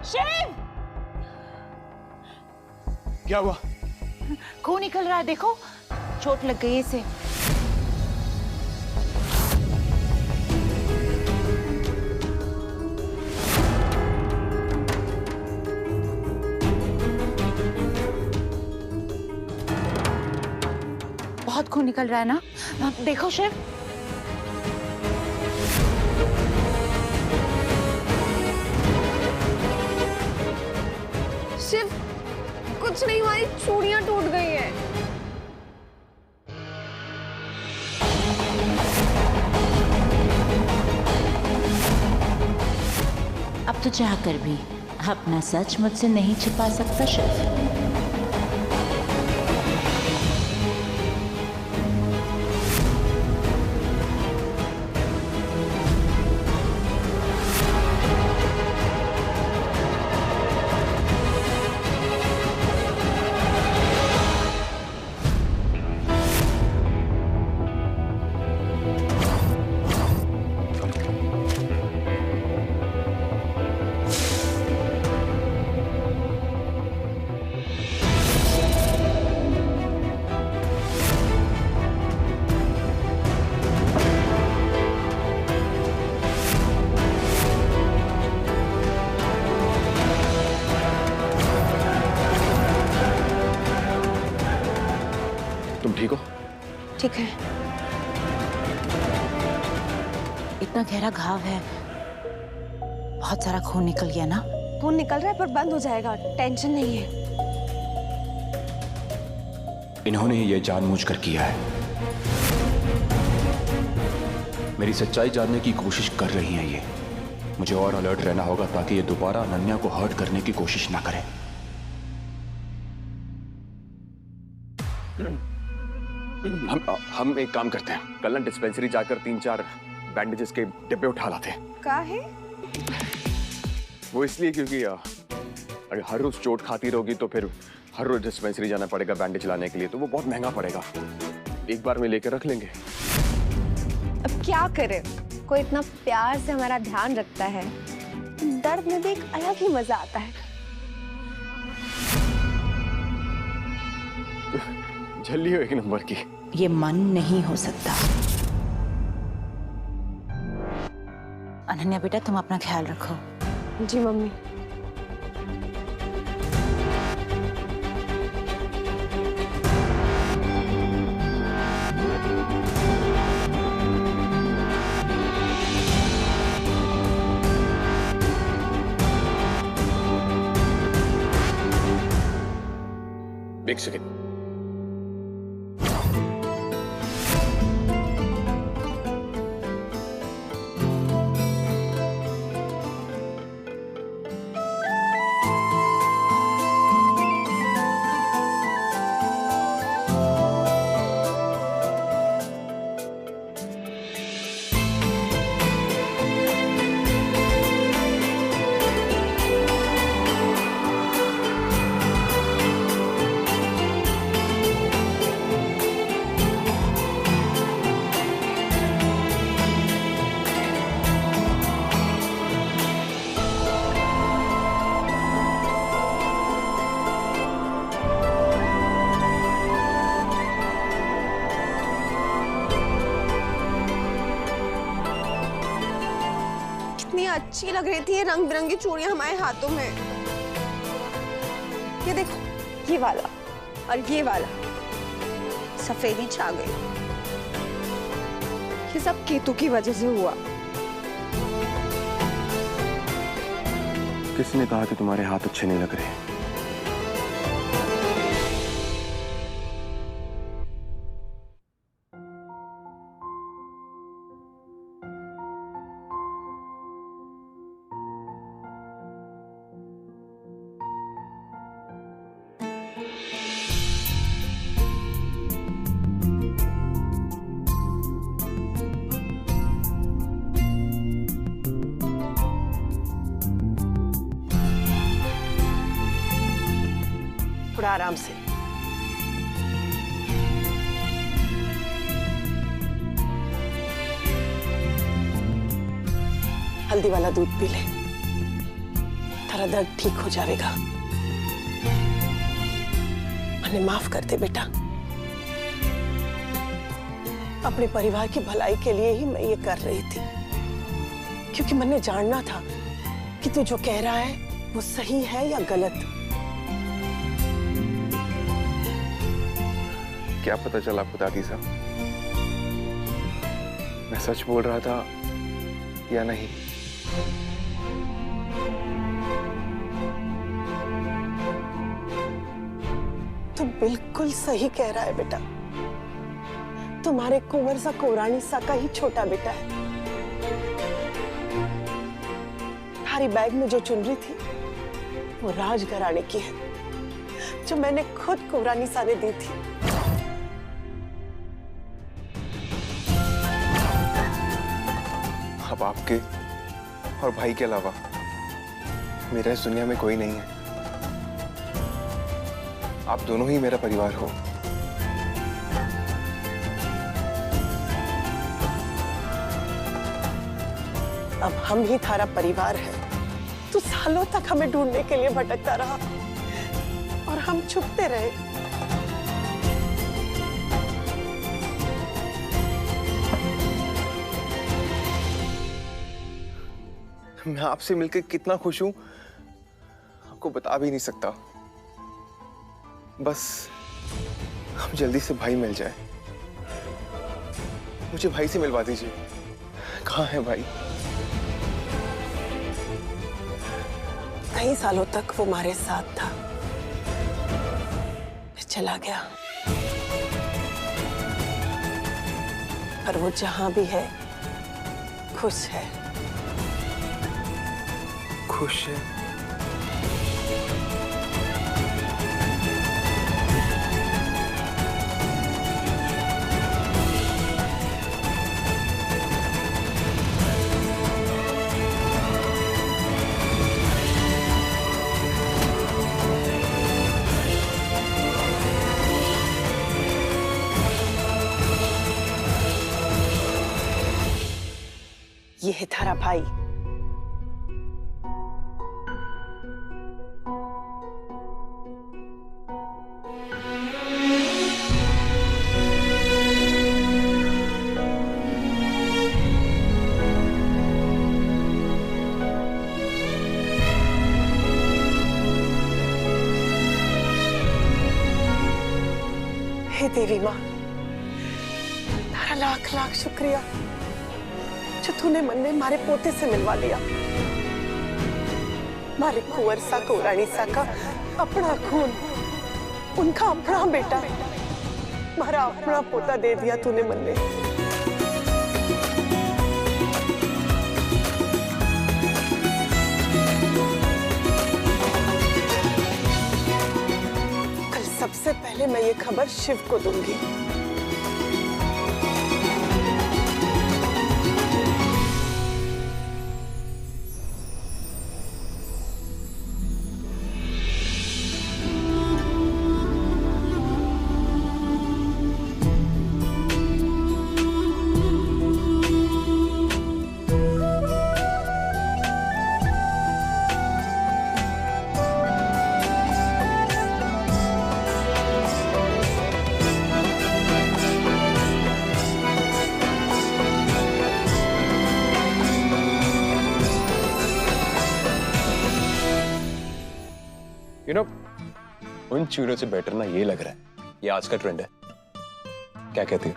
शिव! क्या हुआ? खून निकल रहा है, देखो चोट लग गई है इसे। बहुत खून निकल रहा है ना, देखो शिव। शिव, कुछ नहीं, हमारी चूड़ियां टूट गई हैं। अब तो चाहकर भी अपना सच मुझसे नहीं छिपा सकता शिव। तुम ठीक हो? ठीक है। इतना गहरा घाव है, बहुत सारा खून निकल गया ना। खून निकल रहा है पर बंद हो जाएगा, टेंशन नहीं है। इन्होंने ये जानबूझकर किया है। मेरी सच्चाई जानने की कोशिश कर रही हैं ये। मुझे और अलर्ट रहना होगा ताकि ये दोबारा अनन्या को हर्ट करने की कोशिश ना करें। हम एक काम करते हैं, कल ना डिस्पेंसरी जाकर 3-4 बैंडेजेस के डिब्बे उठा लाते हैं। का है? वो इसलिए क्योंकि अगर हर रोज चोट खाती रहोगी तो फिर हर रोज डिस्पेंसरी जाना पड़ेगा बैंडेज लाने के लिए, तो वो बहुत महंगा पड़ेगा। एक बार में लेकर रख लेंगे। अब क्या करें, कोई इतना प्यार से हमारा ध्यान रखता है, दर्द में भी एक अलग ही मजा आता है। झल्ली हो एक नंबर की। ये मन नहीं हो सकता। अनन्या बेटा, तुम अपना ख्याल रखो। जी मम्मी। एक सेकेंड। कितनी अच्छी लग रही थी ये रंग बिरंगी चूड़ियां हमारे हाथों में। ये देखो, ये वाला और ये वाला, सफेदी छा गई। ये सब केतु की वजह से हुआ। किसने कहा कि तुम्हारे हाथ अच्छे नहीं लग रहे? थोड़ा आराम से। हल्दी वाला दूध पी ले, सारा दर्द ठीक हो जाएगा। मैंने माफ कर दे बेटा। अपने परिवार की भलाई के लिए ही मैं ये कर रही थी, क्योंकि मैंने जानना था कि तू जो कह रहा है वो सही है या गलत। क्या पता चला आपको दादी साहब, मैं सच बोल रहा था या नहीं? तू बिल्कुल सही कह रहा है बेटा। तुम्हारे कुंवर सा कोरानी सा का ही छोटा बेटा है। थारी बैग में जो चुनरी थी वो राजघराने की है, जो मैंने खुद कोरानी सा ने दी थी। अब आपके और भाई के अलावा मेरा इस दुनिया में कोई नहीं है। आप दोनों ही मेरा परिवार हो। अब हम ही थारा परिवार है। तू सालों तक हमें ढूंढने के लिए भटकता रहा और हम छुपते रहे। मैं आपसे मिलकर कितना खुश हूं आपको बता भी नहीं सकता। बस हम जल्दी से भाई मिल जाए। मुझे भाई से मिलवा दीजिए। कहाँ है भाई? कई सालों तक वो हमारे साथ था, फिर चला गया। पर वो जहां भी है खुश है। खुश है? ये है थारा भाई। हे देवी माँ, तारा लाख लाख शुक्रिया जो तूने मन में मारे पोते से मिलवा लिया। मारे कुंवर सा कोरानी सा का अपना खून, उनका अपना बेटा, मारा अपना पोता दे दिया तूने मन में। कल सबसे पहले मैं ये खबर शिव को दूंगी। उन चूड़ों से बेटर ना ये लग रहा है। ये आज का ट्रेंड है। क्या कहती हो?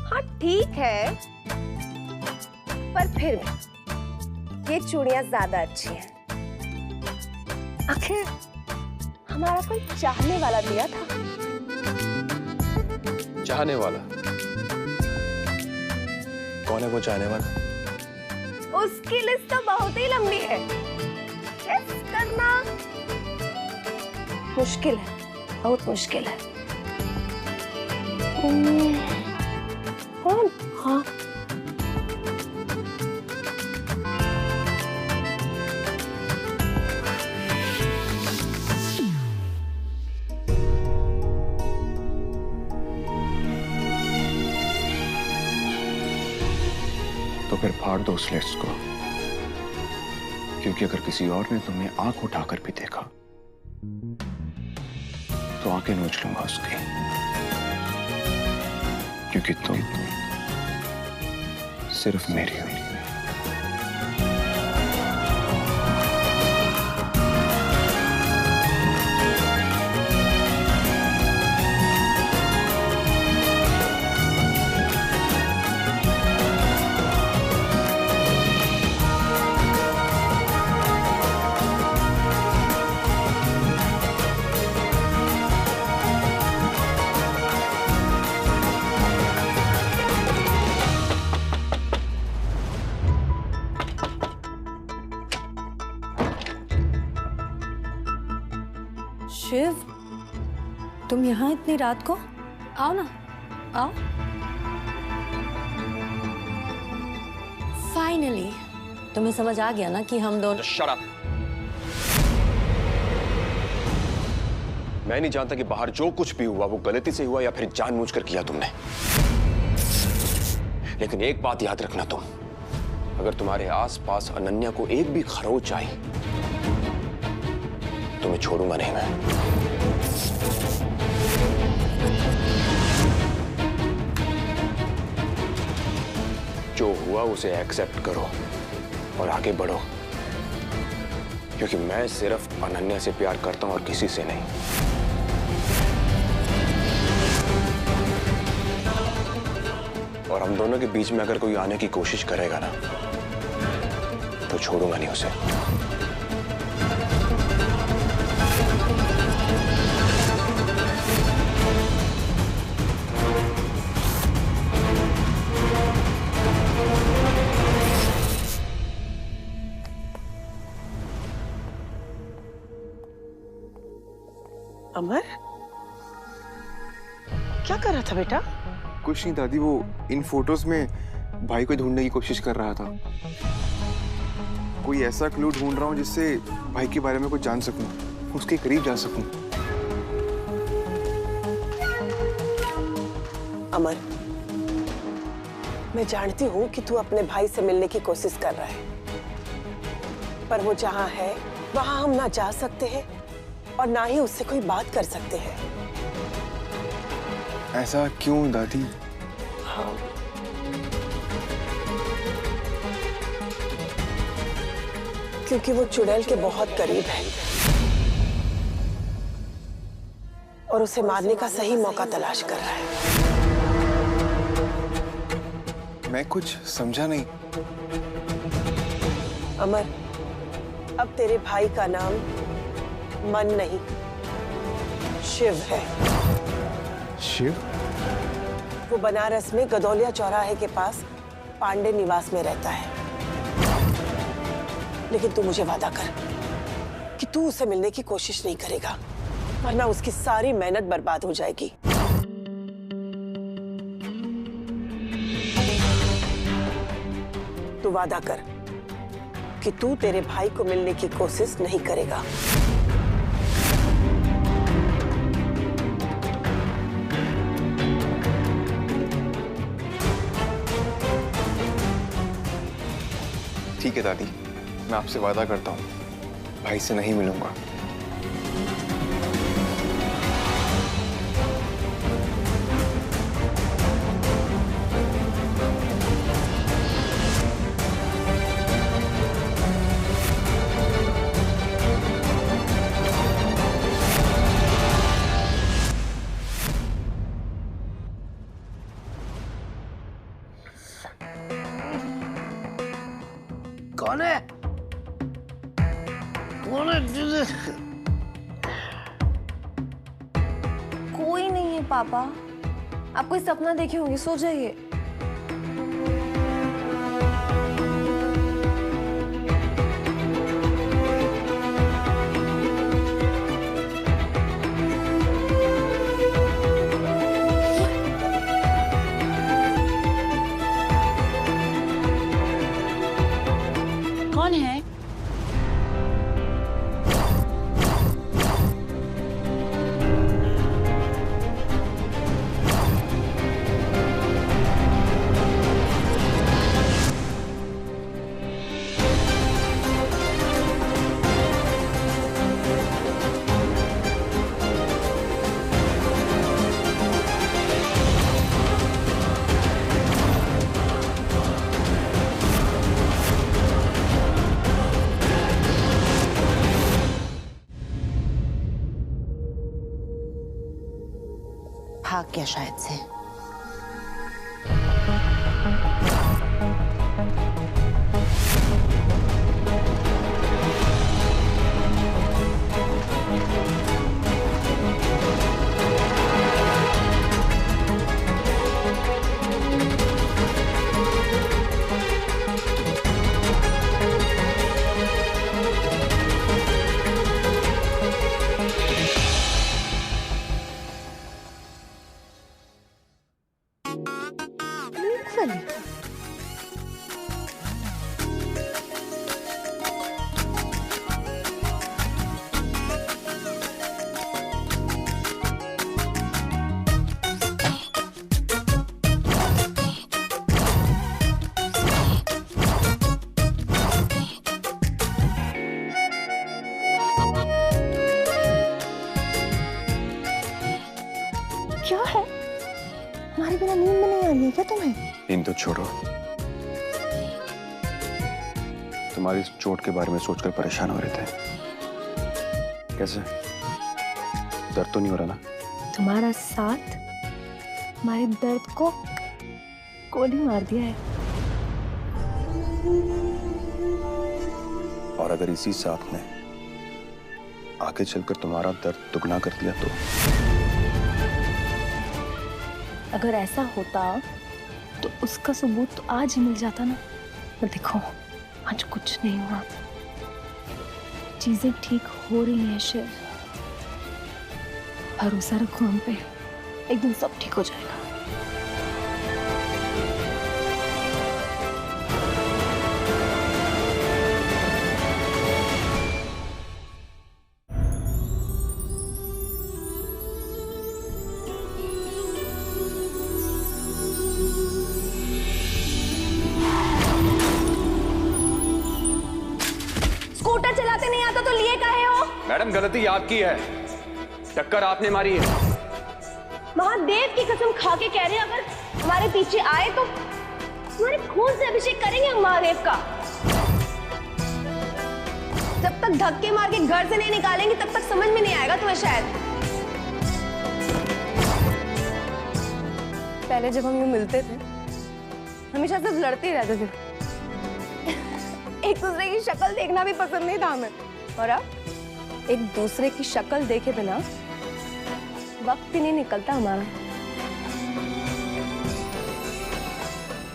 हाँ ठीक है, पर फिर भी ये चूड़ियां ज्यादा अच्छी हैं। आखिर हमारा कोई चाहने वाला दिया था। चाहने वाला? कौन है वो चाहने वाला? उसकी लिस्ट तो बहुत ही लंबी है, गेस करना मुश्किल है, बहुत मुश्किल है। कौन? हाँ तो फिर फाड़ दो उस लिस्ट को। क्योंकि अगर किसी और ने तुम्हें आंख उठाकर भी देखा तो आंखें नोच लूंगा उसकी, क्योंकि तुम सिर्फ मेरी हो। शिव, तुम यहाँ इतनी रात को? आओ ना, आओ। फाइनली तुम्हें समझ आ गया ना कि हम दोनों। Shut up. मैं नहीं जानता कि बाहर जो कुछ भी हुआ वो गलती से हुआ या फिर जानबूझकर किया तुमने, लेकिन एक बात याद रखना, तुम अगर तुम्हारे आसपास अनन्या को एक भी खरोच आई तो मैं छोड़ूंगा नहीं। मैं जो हुआ उसे एक्सेप्ट करो और आगे बढ़ो, क्योंकि मैं सिर्फ अनन्या से प्यार करता हूं और किसी से नहीं। और हम दोनों के बीच में अगर कोई आने की कोशिश करेगा ना तो छोड़ूंगा नहीं उसे। अमर, क्या कर रहा था बेटा? कुछ नहीं दादी, वो इन फोटोज में भाई को ढूंढने की कोशिश कर रहा था। कोई ऐसा क्लू ढूंढ रहा हूँ जिससे भाई के बारे में कुछ जान सकूं, उसके करीब जा सकूं। अमर, मैं जानती हूँ कि तू अपने भाई से मिलने की कोशिश कर रहा है, पर वो जहाँ है वहाँ हम ना जा सकते हैं और ना ही उससे कोई बात कर सकते हैं। ऐसा क्यों दादी? हाँ, क्योंकि वो चुड़ैल के बहुत करीब है और उसे मारने का सही मौका तलाश कर रहा है। मैं कुछ समझा नहीं। अमर, अब तेरे भाई का नाम मन नहीं, शिव है। शिव? वो बनारस में गदौलिया चौराहे के पास पांडे निवास में रहता है। लेकिन तू मुझे वादा कर कि तू उसे मिलने की कोशिश नहीं करेगा, वरना उसकी सारी मेहनत बर्बाद हो जाएगी। तू वादा कर कि तू तेरे भाई को मिलने की कोशिश नहीं करेगा। ठीक है दादी, मैं आपसे वादा करता हूँ, भाई से नहीं मिलूंगा। कौन है? कौन है? कोई नहीं है पापा, आप कोई सपना देखे होंगे, सो जाइए। कौन है? भाग गया शायद से। क्या है? हमारे बिना नींद में नहीं आ रही है क्या तुम्हें? नींद तो छोड़ो, तुम्हारी इस चोट के बारे में सोचकर परेशान हो रहे थे। कैसे, दर्द तो नहीं हो रहा ना? तुम्हारा साथ हमारे दर्द को गोली मार दिया है। और अगर इसी साथ ने आगे चलकर तुम्हारा दर्द दुगना कर दिया तो? अगर ऐसा होता तो उसका सबूत तो आज ही मिल जाता ना। पर देखो, आज कुछ नहीं हुआ, चीजें ठीक हो रही हैं शिव। भरोसा रखो हम पे, एक दिन सब ठीक हो जाएगा। स्कूटर चलाते नहीं आता तो लिए काहे हो? मैडम, गलती आपकी है, टक्कर आपने मारी है। महादेव की कसम खा के कह रहे हैं, अगर हमारे पीछे आए तो हमारे खून से अभिषेक करेंगे हम महादेव का। जब तक धक्के मार के घर से नहीं निकालेंगे तब तक समझ में नहीं आएगा तुम्हें शायद। पहले जब हम यूं मिलते थे हमेशा सिर्फ लड़ते ही रहते थे, एक दूसरे की शक्ल देखना भी पसंद नहीं था हमें। और अब एक दूसरे की शक्ल देखे बिना वक्त ही नहीं निकलता हमारा।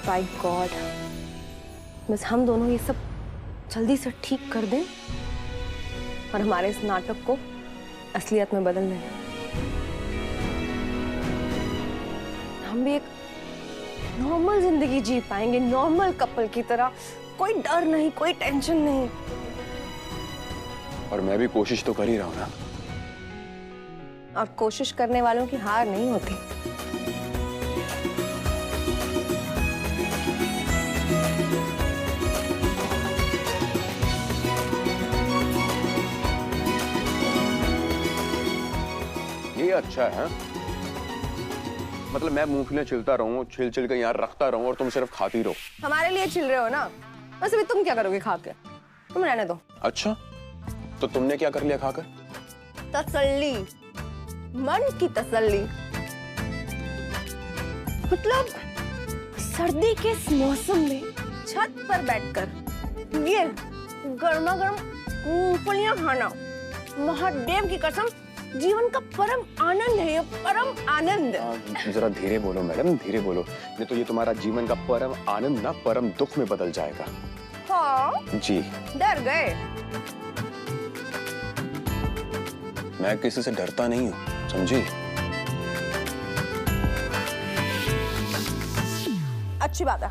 बाय गॉड, बस हम दोनों ये सब जल्दी से ठीक कर दें और हमारे इस नाटक को असलियत में बदल दें। हम भी एक नॉर्मल जिंदगी जी पाएंगे, नॉर्मल कपल की तरह। कोई डर नहीं, कोई टेंशन नहीं। और मैं भी कोशिश तो कर ही रहा हूं ना। और कोशिश करने वालों की हार नहीं होती। ये अच्छा है, मतलब मैं मूंगफलियां छिलता रहूं, छिल छिल के यहाँ रखता रहूं और तुम सिर्फ खाती रहो। हमारे लिए छिल रहे हो ना, वैसे भी तुम क्या करोगे खा के? तुम रहने दो। अच्छा, तो तुमने क्या कर लिया खाकर? तसल्ली, मन की तसल्ली। मतलब सर्दी के इस मौसम में छत पर बैठकर ये गर्मा गर्म मूंगफलियां खाना, महादेव की कसम जीवन का परम आनंद है, ये परम आनंद। जरा धीरे बोलो मैडम, धीरे बोलो, नहीं तो ये तुम्हारा जीवन का परम आनंद ना परम दुख में बदल जाएगा। हाँ जी, डर गए? मैं किसी से डरता नहीं हूँ, समझी? अच्छी बात है,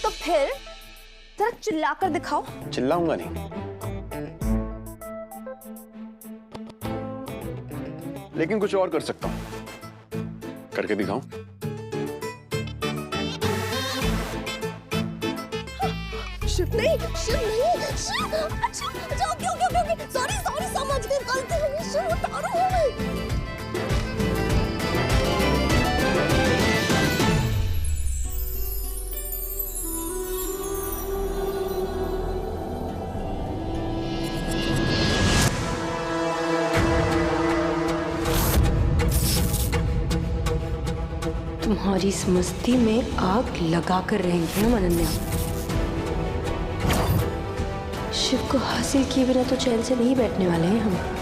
तो फिर जरा चिल्लाकर दिखाओ। चिल्लाऊंगा नहीं, लेकिन कुछ और कर सकता हूँ। करके दिखाऊं? शिव नहीं, शिव नहीं, शिव। अच्छा अच्छा, okay okay okay, sorry sorry, समझ गई, गलती हो गई। शिव उतारो हमें। तुम्हारी इस मस्ती में आग लगा कर रहेंगे हम अनन्या। शिव को हासिल किए बिना तो चैन से नहीं बैठने वाले हैं हम।